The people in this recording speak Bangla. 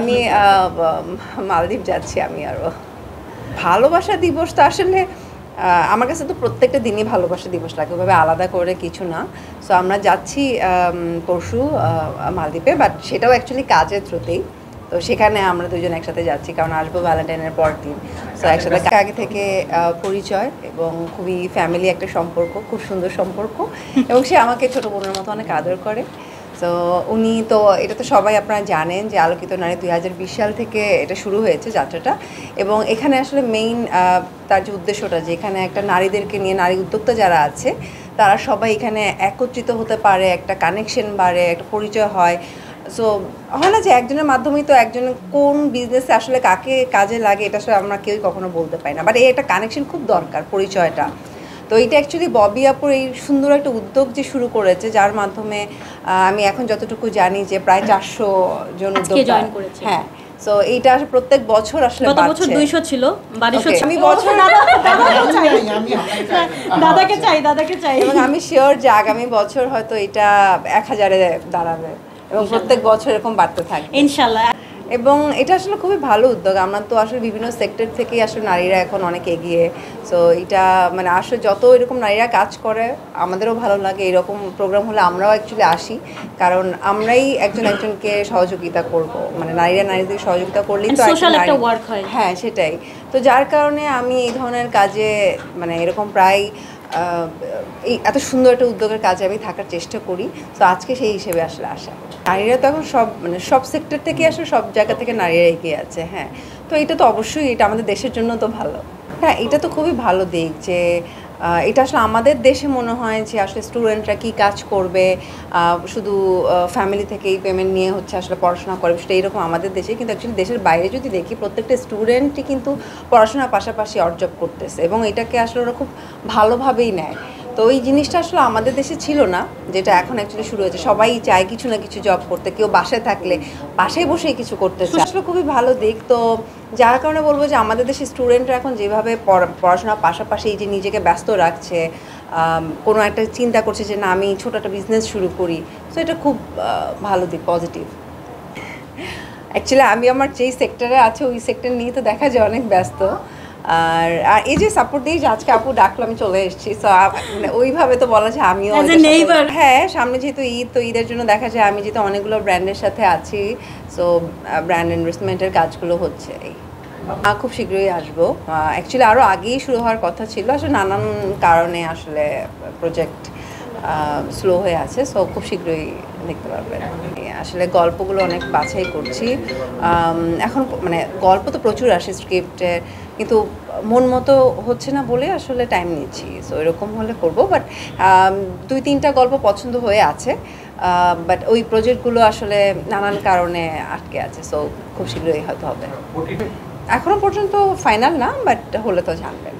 আমি মালদ্বীপ যাচ্ছি আমি আরও। ভালোবাসা দিবস তো আসলে আমার কাছে তো প্রত্যেকটা দিনই ভালোবাসা দিবস লাগে, ওইভাবে আলাদা করে কিছু না। সো আমরা যাচ্ছি পরশু মালদ্বীপে, বাট সেটাও অ্যাকচুয়ালি কাজের থ্রুতেই। তো সেখানে আমরা দুজন একসাথে যাচ্ছি, কারণ আসবো ভ্যালেন্টাইনের পর দিন। সো একসাথে আগে থেকে পরিচয় এবং খুবই ফ্যামিলি একটা সম্পর্ক, খুব সুন্দর সম্পর্ক, এবং সে আমাকে ছোটো বোনের মতো অনেক আদর করে। তো উনি তো এটা তো সবাই আপনারা জানেন যে আলোকিত নারী 2020 সাল থেকে এটা শুরু হয়েছে যাত্রাটা, এবং এখানে আসলে মেইন তার যে উদ্দেশ্যটা, যে এখানে একটা নারীদেরকে নিয়ে, নারী উদ্যোক্তা যারা আছে তারা সবাই এখানে একত্রিত হতে পারে, একটা কানেকশন বাড়ে, একটা পরিচয় হয়। সো হয় না যে একজনের মাধ্যমেই তো একজন কোন বিজনেসে আসলে কাকে কাজে লাগে এটা আসলে আমরা কেউই কখনো বলতে পারি না, বাট এই একটা কানেকশন খুব দরকার, পরিচয়টা। তো এইটা অ্যাকচুয়ালি ববি আপুর এই সুন্দর একটা উদ্যোগ যে শুরু করেছে, যার মাধ্যমে আমি এখন যতটুকু জানি যে প্রায় 400 জন উদ্যোক্তা। হ্যাঁ, সো এইটা আসলে প্রত্যেক বছর আসলে গত বছর 200 ছিল, 2200 আমি বছর দাদাকে চাই এবং আমি শিওর যে আগামী বছর হয়তো এটা 1000-এ দাঁড়াবে এবং প্রত্যেক বছর এরকম বাড়তে থাকবে ইনশাআল্লাহ। এবং এটা আসলে খুবই ভালো উদ্যোগ। আমরা তো আসলে বিভিন্ন সেক্টর থেকেই আসলে নারীরা এখন অনেক এগিয়ে। সো এটা মানে আসলে যত এরকম নারীরা কাজ করে আমাদেরও ভালো লাগে। এরকম প্রোগ্রাম হলে আমরাও অ্যাকচুয়ালি আসি, কারণ আমরাই একজনকে সহযোগিতা করব, মানে নারীরা নারীদের সহযোগিতা করলেই তো একটা ওয়ার্ক হয়। হ্যাঁ, সেটাই। তো যার কারণে আমি এই ধরনের কাজে মানে এরকম প্রায় এই এত সুন্দর একটা উদ্যোগের কাজে আমি থাকার চেষ্টা করি। তো আজকে সেই হিসেবে আসলে আসা। নারীরা তো এখন সব মানে সব সেক্টর থেকে আসলে সব জায়গা থেকে নারীরা এগিয়ে আছে। হ্যাঁ, তো এটা তো অবশ্যই, এটা আমাদের দেশের জন্য তো ভালো। হ্যাঁ, এটা তো খুবই ভালো দিক যে এটা আসলে আমাদের দেশে মনে হয় যে আসলে স্টুডেন্টরা কী কাজ করবে, শুধু ফ্যামিলি থেকেই পেমেন্ট নিয়ে হচ্ছে আসলে পড়াশোনা করে, সেটা এরকম আমাদের দেশে। কিন্তু অ্যাকচুয়ালি দেশের বাইরে যদি দেখি, প্রত্যেকটা স্টুডেন্টই কিন্তু পড়াশোনার পাশাপাশি অর্জন জব করতেছে, এবং এটাকে আসলে ওরা খুব ভালোভাবেই নেয়। তো ওই জিনিসটা আসলে আমাদের দেশে ছিল না, যেটা এখন অ্যাকচুয়ালি শুরু হয়েছে। সবাই চায় কিছু না কিছু জব করতে, কেউ বাসায় থাকলে বাসায় বসেই কিছু করতেছে, আসলে খুবই ভালো দিক। তো যার কারণে বলবো যে আমাদের দেশের স্টুডেন্টরা এখন যেভাবে পড়াশোনার পাশাপাশি এই যে নিজেকে ব্যস্ত রাখছে, কোনো একটা চিন্তা করছে যে না আমি ছোটো একটা বিজনেস শুরু করি, তো এটা খুব ভালো দিক, পজিটিভ। অ্যাকচুয়ালি আমি আমার যেই সেক্টরে আছে ওই সেক্টর নিয়ে তো দেখা যায় অনেক ব্যস্ত। আর এই যে সাপোর্ট দিয়ে যে আজকে আপু ডাকলো আমি চলে এসেছি, সো মানে ওইভাবে তো বলা যায় আমিও। হ্যাঁ, সামনে যেহেতু ঈদ, তো ঈদের জন্য দেখা যায় আমি যেহেতু অনেকগুলো ব্র্যান্ডের সাথে আছি, সো ব্র্যান্ড ইনভেস্টমেন্টের কাজগুলো হচ্ছে। খুব শীঘ্রই আসবো। অ্যাকচুয়ালি আরও আগেই শুরু হওয়ার কথা ছিল, আসলে নানান কারণে আসলে প্রজেক্ট স্লো হয়ে আছে। সো খুব শীঘ্রই দেখতে পারবেন। আসলে গল্পগুলো অনেক বাছাই করছি এখন, মানে গল্প তো প্রচুর আসে স্ক্রিপ্টে, কিন্তু মন মতো হচ্ছে না বলে আসলে টাইম নিচ্ছি। সো এরকম হলে করবো, বাট 2-3টা গল্প পছন্দ হয়ে আছে, বাট ওই প্রজেক্টগুলো আসলে নানান কারণে আটকে আছে। সো খুব শীঘ্রই হয়তো হবে। এখনো পর্যন্ত ফাইনাল না, বাট হলে তো জানবেন।